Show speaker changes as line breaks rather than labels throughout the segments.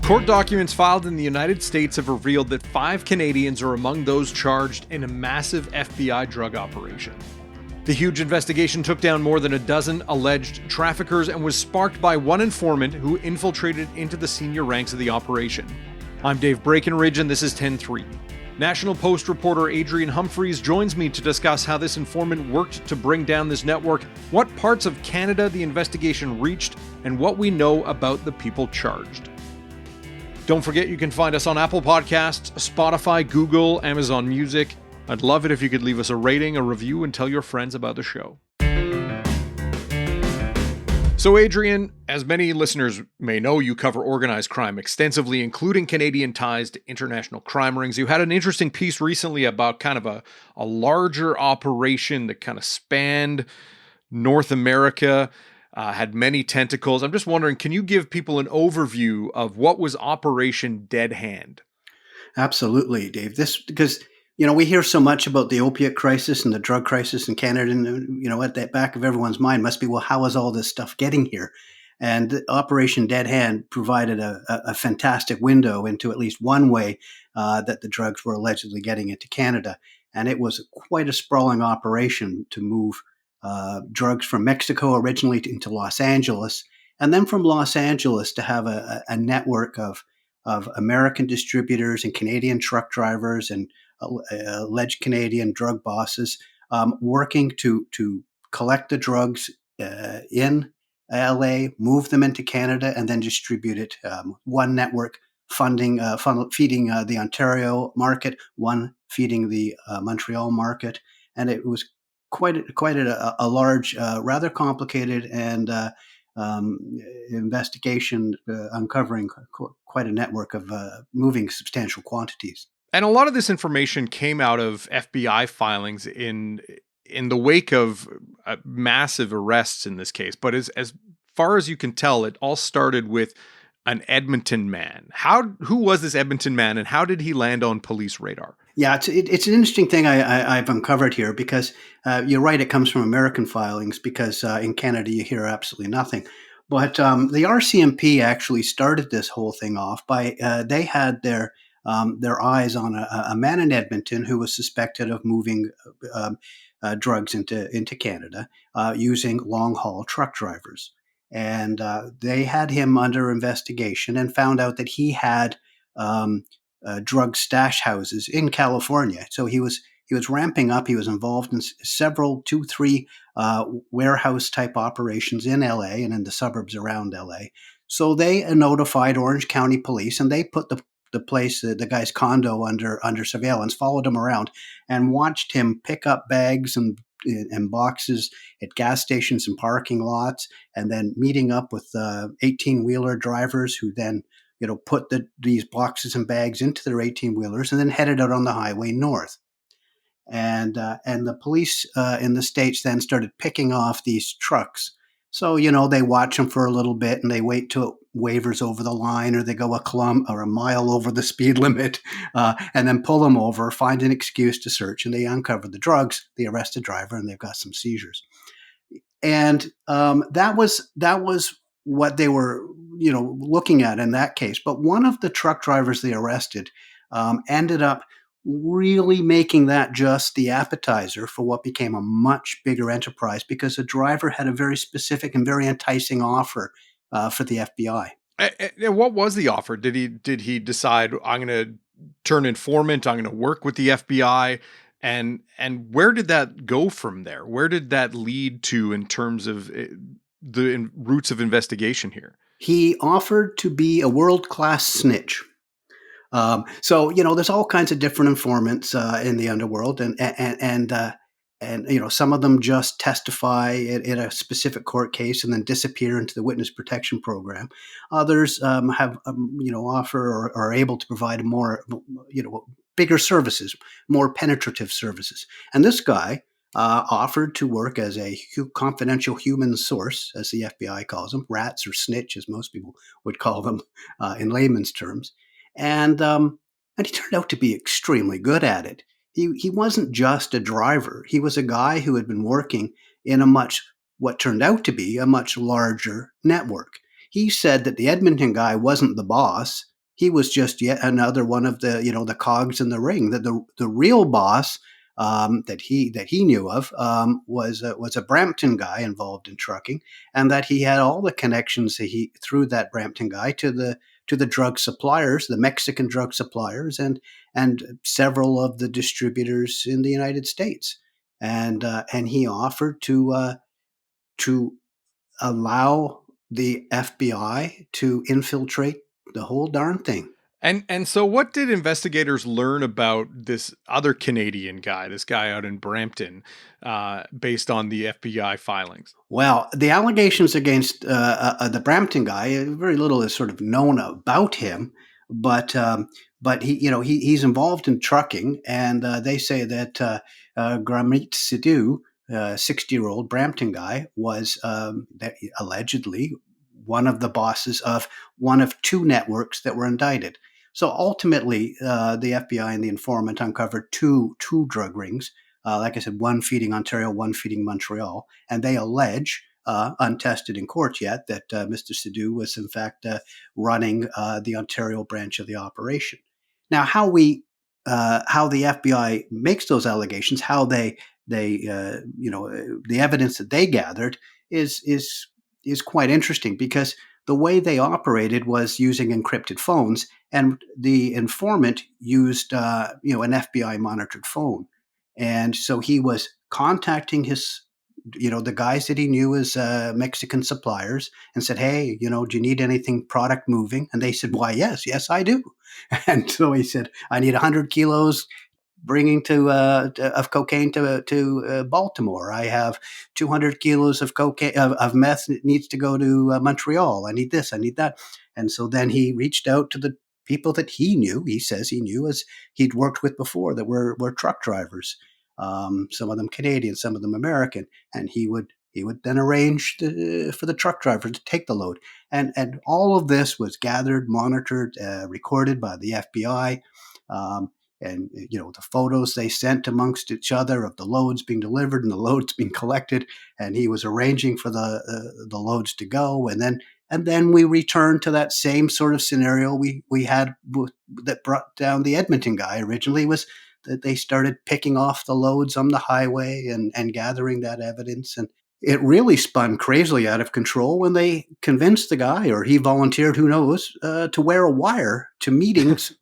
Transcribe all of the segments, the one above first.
Court documents filed in the United States have revealed that 5 Canadians are among those charged in a massive FBI drug operation. The huge investigation took down more than a dozen alleged traffickers and was sparked by one informant who infiltrated into the senior ranks of the operation. I'm Dave Breakenridge, and this is 10-3. National Post reporter Adrian Humphreys joins me to discuss how this informant worked to bring down this network, what parts of Canada the investigation reached, and what we know about the people charged. Don't forget you can find us on Apple Podcasts, Spotify, Google, Amazon Music. I'd love it if you could leave us a rating, a review, and tell your friends about the show. So Adrian, as many listeners may know, you cover organized crime extensively, including Canadian ties to international crime rings. You had an interesting piece recently about kind of a larger operation that kind of spanned North America, had many tentacles. I'm just wondering, can you give people an overview of what was Operation Dead Hand?
Absolutely, Dave. Because we hear so much about the opiate crisis and the drug crisis in Canada, and at the back of everyone's mind must be, well, how is all this stuff getting here? And Operation Dead Hand provided a fantastic window into at least one way that the drugs were allegedly getting into Canada. And it was quite a sprawling operation to move drugs from Mexico originally into Los Angeles, and then from Los Angeles to have a network of American distributors and Canadian truck drivers and alleged Canadian drug bosses working to collect the drugs in LA, move them into Canada, and then distribute it. One network feeding the Ontario market, one feeding the Montreal market, and it was quite a large, rather complicated and investigation uncovering quite a network of moving substantial quantities.
And a lot of this information came out of FBI filings in the wake of massive arrests in this case. But as far as you can tell, it all started with an Edmonton man. Who was this Edmonton man, and how did he land on police radar?
Yeah, it's an interesting thing I've uncovered here, because you're right, it comes from American filings, because in Canada you hear absolutely nothing. But the RCMP actually started this whole thing off by they had their eyes on a man in Edmonton who was suspected of moving drugs into Canada using long haul truck drivers. And they had him under investigation and found out that he had drug stash houses in California. So he was ramping up. He was involved in several, 2-3 warehouse type operations in LA and in the suburbs around LA. So they notified Orange County Police, and they put the place, the guy's condo, under surveillance, followed him around, and watched him pick up bags and boxes at gas stations and parking lots, and then meeting up with 18-wheeler drivers who then put these boxes and bags into their 18-wheelers and then headed out on the highway north. And the police in the States then started picking off these trucks. So, they watch them for a little bit, and they wait till it wavers over the line, or they go a kilometer or a mile over the speed limit, and then pull them over, find an excuse to search, and they uncover the drugs, they arrest the driver, and they've got some seizures. And that was what they were, looking at in that case. But one of the truck drivers they arrested ended up really making that just the appetizer for what became a much bigger enterprise, because the driver had a very specific and very enticing offer for the FBI.
And what was the offer? Did he decide, I'm going to turn informant, I'm going to work with the FBI? And where did that go from there? Where did that lead to in terms of the roots of investigation here?
He offered to be a world-class snitch. So there's all kinds of different informants in the underworld, and some of them just testify in a specific court case and then disappear into the witness protection program. Others have offer or are able to provide more bigger services, more penetrative services. And this guy offered to work as a confidential human source, as the FBI calls them, rats or snitch, as most people would call them in layman's terms. And he turned out to be extremely good at it. He wasn't just a driver. He was a guy who had been working in what turned out to be a much larger network. he said that the Edmonton guy wasn't the boss. He was just yet another one of the the cogs in the ring. That the real boss that he knew of was a Brampton guy involved in trucking, and that he had all the connections that he through that Brampton guy to the drug suppliers, the Mexican drug suppliers, and several of the distributors in the United States, and he offered to allow the FBI to infiltrate the whole darn thing.
And so what did investigators learn about this other Canadian guy, this guy out in Brampton, based on the FBI filings?
Well, the allegations against the Brampton guy, very little is sort of known about him, but he's involved in trucking, and they say that Gramit Sidhu, 60-year-old Brampton guy, was that allegedly one of the bosses of one of two networks that were indicted. So ultimately, the FBI and the informant uncovered two drug rings. Like I said, one feeding Ontario, one feeding Montreal, and they allege, untested in court yet, that Mr. Sidhu was in fact running the Ontario branch of the operation. Now, how the FBI makes those allegations, how the evidence that they gathered is quite interesting, because the way they operated was using encrypted phones, and the informant used an FBI monitored phone, and so he was contacting his the guys that he knew as Mexican suppliers, and said, "Hey, do you need anything product moving?" And they said, "Why, yes, I do." And so he said, "I need 100 kilos bringing of cocaine to Baltimore. I have 200 kilos of cocaine of meth that needs to go to Montreal. I need this. I need that." And so then he reached out to the people that he knew. He says he knew, as he'd worked with before, that were truck drivers. Some of them Canadian, some of them American, and he would then arrange for the truck driver to take the load. And all of this was gathered, monitored, recorded by the FBI. Um, and the photos they sent amongst each other of the loads being delivered and the loads being collected, and he was arranging for the loads to go, and then we returned to that same sort of scenario we had that brought down the Edmonton guy originally, was that they started picking off the loads on the highway and gathering that evidence. And it really spun crazily out of control when they convinced the guy, or he volunteered, who knows, to wear a wire to meetings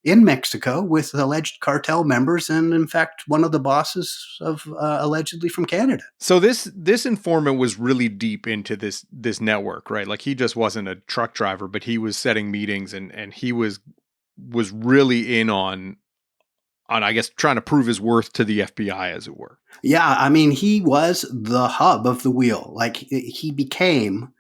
in Mexico with alleged cartel members, and in fact, one of the bosses of allegedly from Canada.
So this informant was really deep into this network, right? Like, he just wasn't a truck driver, but he was setting meetings, and he was really in on, I guess, trying to prove his worth to the FBI, as it were.
Yeah, I mean, he was the hub of the wheel. Like, he became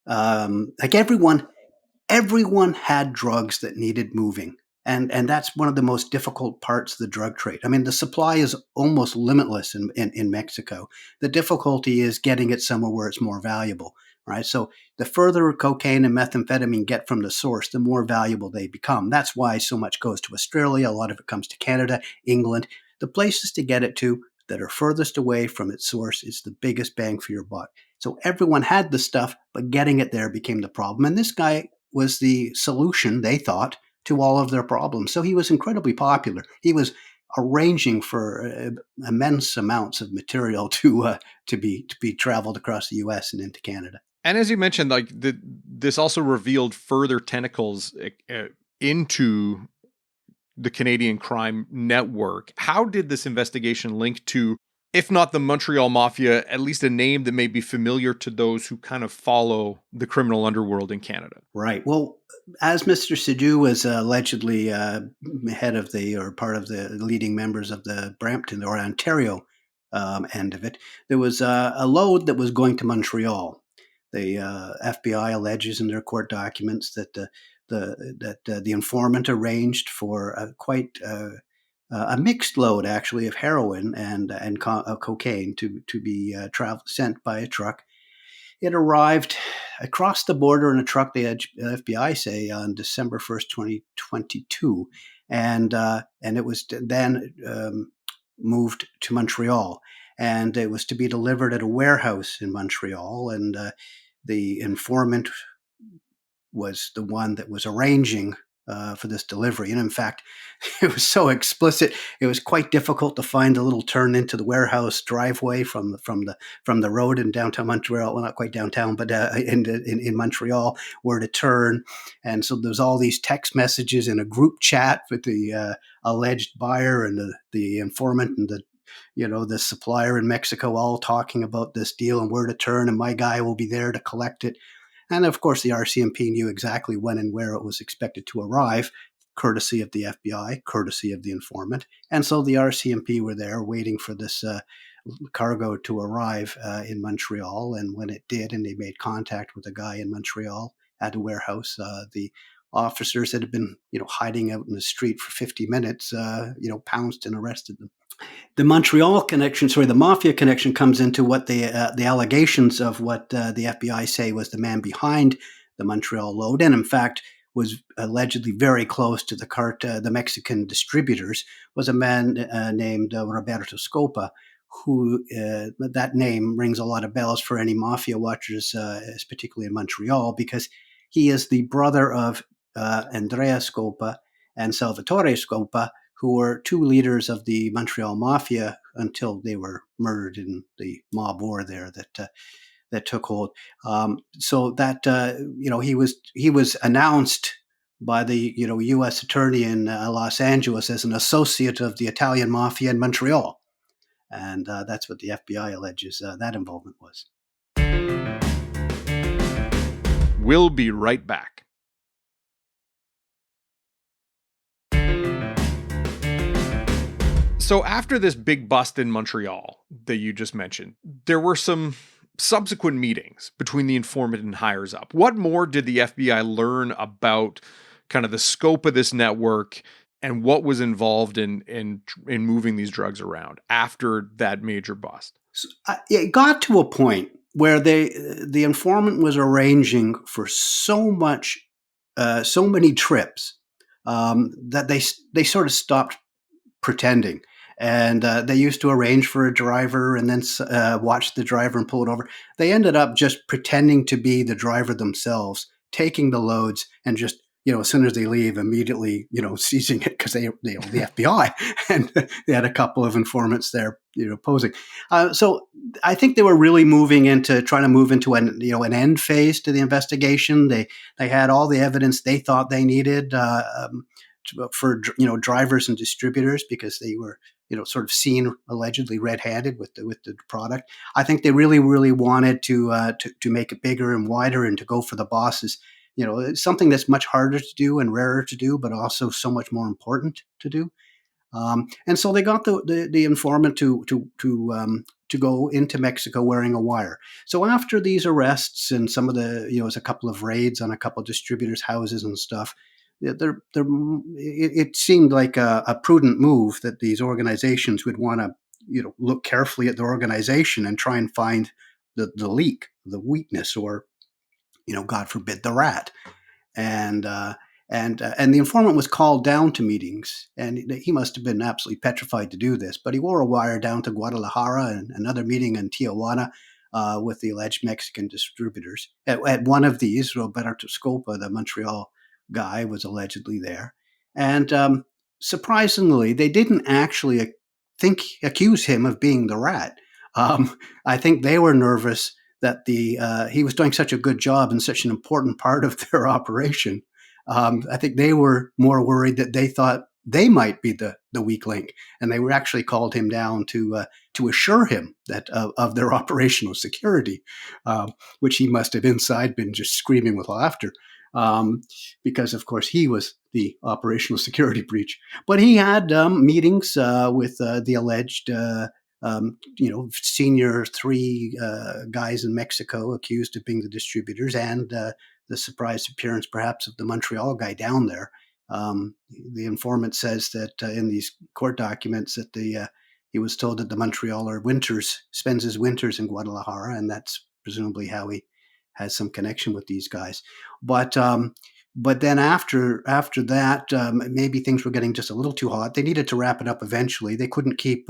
like everyone had drugs that needed moving. And that's one of the most difficult parts of the drug trade. I mean, the supply is almost limitless in Mexico. The difficulty is getting it somewhere where it's more valuable, right? So the further cocaine and methamphetamine get from the source, the more valuable they become. That's why so much goes to Australia. A lot of it comes to Canada, England. The places to get it to that are furthest away from its source is the biggest bang for your buck. So everyone had the stuff, but getting it there became the problem. And this guy was the solution, they thought, to all of their problems. So he was incredibly popular. He was arranging for immense amounts of material to be traveled across the U.S. and into Canada.
And as you mentioned, like, this also revealed further tentacles into the Canadian crime network. How did this investigation link to, if not the Montreal Mafia, at least a name that may be familiar to those who kind of follow the criminal underworld in Canada?
Right. Well, as Mr. Sidhu was allegedly head of or part of the leading members of the Brampton or Ontario end of it, there was a load that was going to Montreal. The FBI alleges in their court documents that the informant arranged for a mixed load, actually, of heroin and cocaine to be sent by a truck. It arrived across the border in a truck, the FBI say, on December 1st, 2022, and it was then moved to Montreal, and it was to be delivered at a warehouse in Montreal, and the informant was the one that was arranging for this delivery. And in fact, it was so explicit; it was quite difficult to find the little turn into the warehouse driveway from the road in downtown Montreal. Well, not quite downtown, but in Montreal, where to turn. And so there's all these text messages in a group chat with the alleged buyer and the informant and the supplier in Mexico, all talking about this deal and where to turn, and my guy will be there to collect it. And of course, the RCMP knew exactly when and where it was expected to arrive, courtesy of the FBI, courtesy of the informant. And so the RCMP were there waiting for this cargo to arrive in Montreal. And when it did, and they made contact with a guy in Montreal at a warehouse, the officers that had been, hiding out in the street for 50 minutes, pounced and arrested them. The the mafia connection comes into what the allegations of what the FBI say was the man behind the Montreal load, and in fact was allegedly very close to the Mexican distributors, was a man named Roberto Scopa, who that name rings a lot of bells for any mafia watchers, particularly in Montreal, because he is the brother of Andrea Scopa and Salvatore Scopa, who were two leaders of the Montreal Mafia until they were murdered in the mob war there that took hold. So that he was announced by the U.S. attorney in Los Angeles as an associate of the Italian Mafia in Montreal, and that's what the FBI alleges that involvement was.
We'll be right back. So after this big bust in Montreal that you just mentioned, there were some subsequent meetings between the informant and hires up. What more did the FBI learn about kind of the scope of this network and what was involved in moving these drugs around after that major bust?
So, it got to a point where the informant was arranging for so many trips that they sort of stopped pretending. And they used to arrange for a driver and then watch the driver and pull it over. They ended up just pretending to be the driver themselves, taking the loads and just, as soon as they leave, immediately, seizing it because they the FBI. And they had a couple of informants there, posing. So I think they were really trying to move into an end phase to the investigation. They had all the evidence they thought they needed for drivers and distributors, because they were sort of seen allegedly red-handed with the product. I think they really wanted to make it bigger and wider and to go for the bosses. It's something that's much harder to do and rarer to do, but also so much more important to do. And so they got the informant to go into Mexico wearing a wire. So after these arrests and some of a couple of raids on a couple of distributors' houses and stuff, it seemed like a prudent move that these organizations would want to look carefully at their organization and try and find the leak, the weakness, or God forbid, the rat. And the informant was called down to meetings, and he must have been absolutely petrified to do this, but he wore a wire down to Guadalajara and another meeting in Tijuana with the alleged Mexican distributors. At one of these, Roberto Scopa, the Montreal guy, was allegedly there. And surprisingly, they didn't actually accuse him of being the rat. I think they were nervous that he was doing such a good job and such an important part of their operation. I think they were more worried that they thought they might be the weak link, and they were actually called him down to assure him that of their operational security, which he must have inside been just screaming with laughter. Because of course he was the operational security breach. But he had meetings with the alleged, senior three guys in Mexico accused of being the distributors, and the surprise appearance perhaps of the Montreal guy down there. The informant says that in these court documents that he was told that the Montrealer spends his winters in Guadalajara, and that's presumably how he has some connection with these guys. But But then after that, maybe things were getting just a little too hot. They needed to wrap it up eventually. They couldn't keep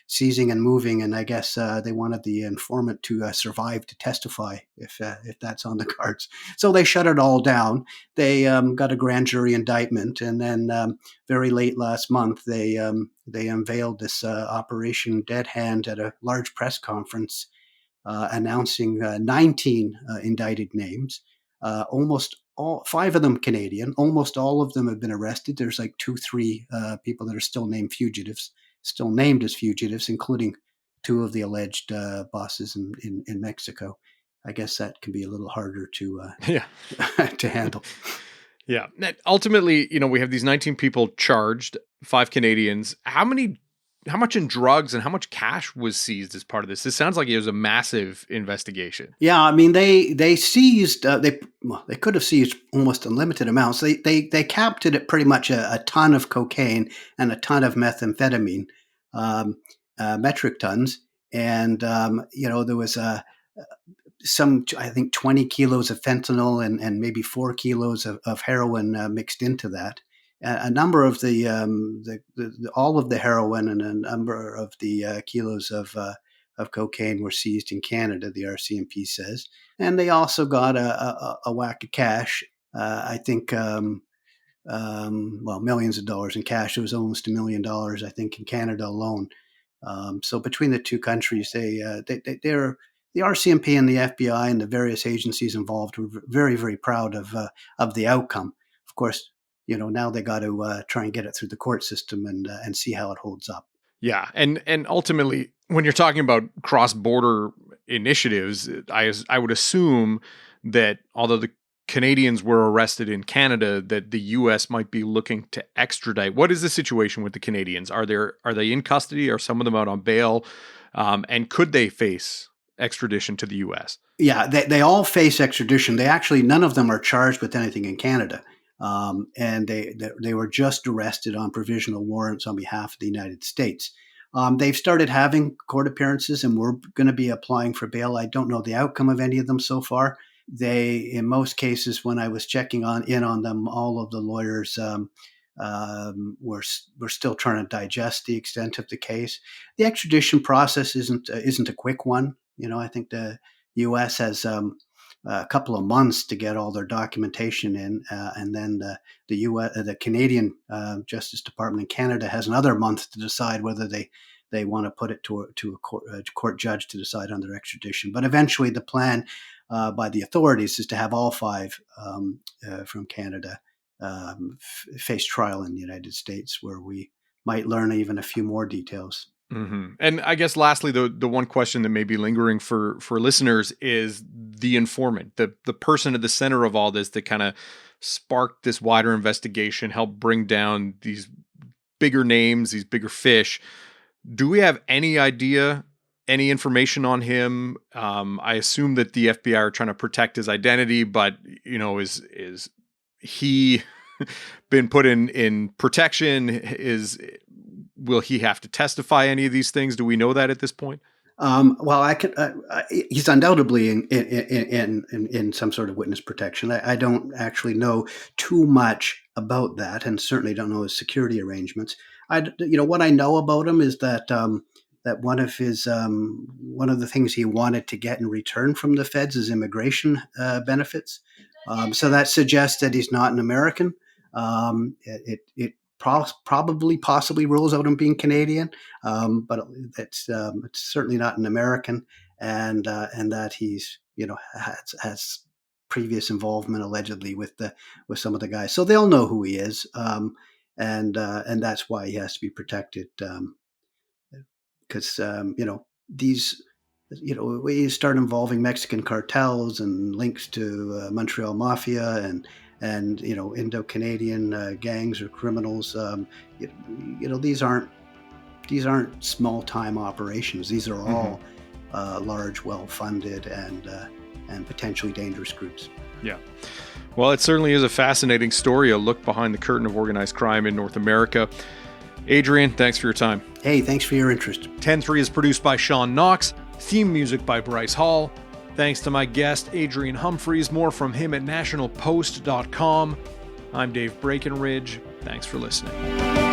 seizing and moving, and I guess they wanted the informant to survive to testify if that's on the cards. So they shut it all down. They got a grand jury indictment, and then very late last month they unveiled this Operation Dead Hand at a large press conference, announcing 19 indicted names. Almost all five of them Canadian. Almost all of them have been arrested. There's like two, three people that are still named fugitives, still named as fugitives, including two of the alleged bosses in Mexico. I guess that can be a little harder to
Yeah.
to handle.
Yeah. Ultimately, we have these 19 people charged, 5 Canadians. How much in drugs and how much cash was seized as part of this? This sounds like it was a massive investigation.
Yeah, I mean they seized they could have seized almost unlimited amounts. They capped it at pretty much a ton of cocaine and a ton of methamphetamine, metric tons, and there was some, I think, 20 kilos of fentanyl and maybe 4 kilos of heroin mixed into that. A number of all of the heroin and a number of the kilos of cocaine were seized in Canada, the RCMP says. And they also got a whack of cash. I think, millions of dollars in cash. It was almost $1 million, I think, in Canada alone. So between the two countries, they're the RCMP and the FBI and the various agencies involved were very, very proud of the outcome. Of course, now they got to try and get it through the court system and see how it holds up.
Yeah, and ultimately, when you're talking about cross-border initiatives, I would assume that although the Canadians were arrested in Canada, that the U.S. might be looking to extradite. What is the situation with the Canadians? Are they in custody? Are some of them out on bail? And could they face extradition to the U.S.?
Yeah, they all face extradition. None of them are charged with anything in Canada. And they were just arrested on provisional warrants on behalf of the United States. They've started having court appearances, and we're going to be applying for bail. I don't know the outcome of any of them so far. In most cases, when I was checking in on them, all of the lawyers were still trying to digest the extent of the case. The extradition process isn't a quick one. I think the U.S. has a couple of months to get all their documentation in, and then the Canadian Justice Department in Canada has another month to decide whether they want to put it to a court judge to decide on their extradition. But eventually, the plan by the authorities is to have all five from Canada face trial in the United States, where we might learn even a few more details.
Mm-hmm. And I guess lastly, the one question that may be lingering for listeners is the informant, the person at the center of all this that kind of sparked this wider investigation, helped bring down these bigger names, these bigger fish. Do we have any idea, any information on him? I assume that the FBI are trying to protect his identity, but is he been put in protection? Will he have to testify any of these things? Do we know that at this point?
Well, he's undoubtedly in some sort of witness protection. I don't actually know too much about that, and certainly don't know his security arrangements. What I know about him is that one of the things he wanted to get in return from the feds is immigration benefits. So that suggests that he's not an American. It possibly rules out him being Canadian, but it's certainly not an American, and that he's has previous involvement allegedly with some of the guys, so they'll know who he is, and that's why he has to be protected, because these. We start involving Mexican cartels and links to Montreal Mafia and Indo-Canadian gangs or criminals. These aren't small-time operations. These are all large, well-funded, and potentially dangerous groups. Yeah.
Well, it certainly is a fascinating story, a look behind the curtain of organized crime in North America. Adrian, thanks for your time.
Hey, thanks for your interest.
10-3 is produced by Sean Knox. Theme music by Bryce Hall. Thanks to my guest, Adrian Humphreys. More from him at nationalpost.com. I'm Dave Breakenridge. Thanks for listening.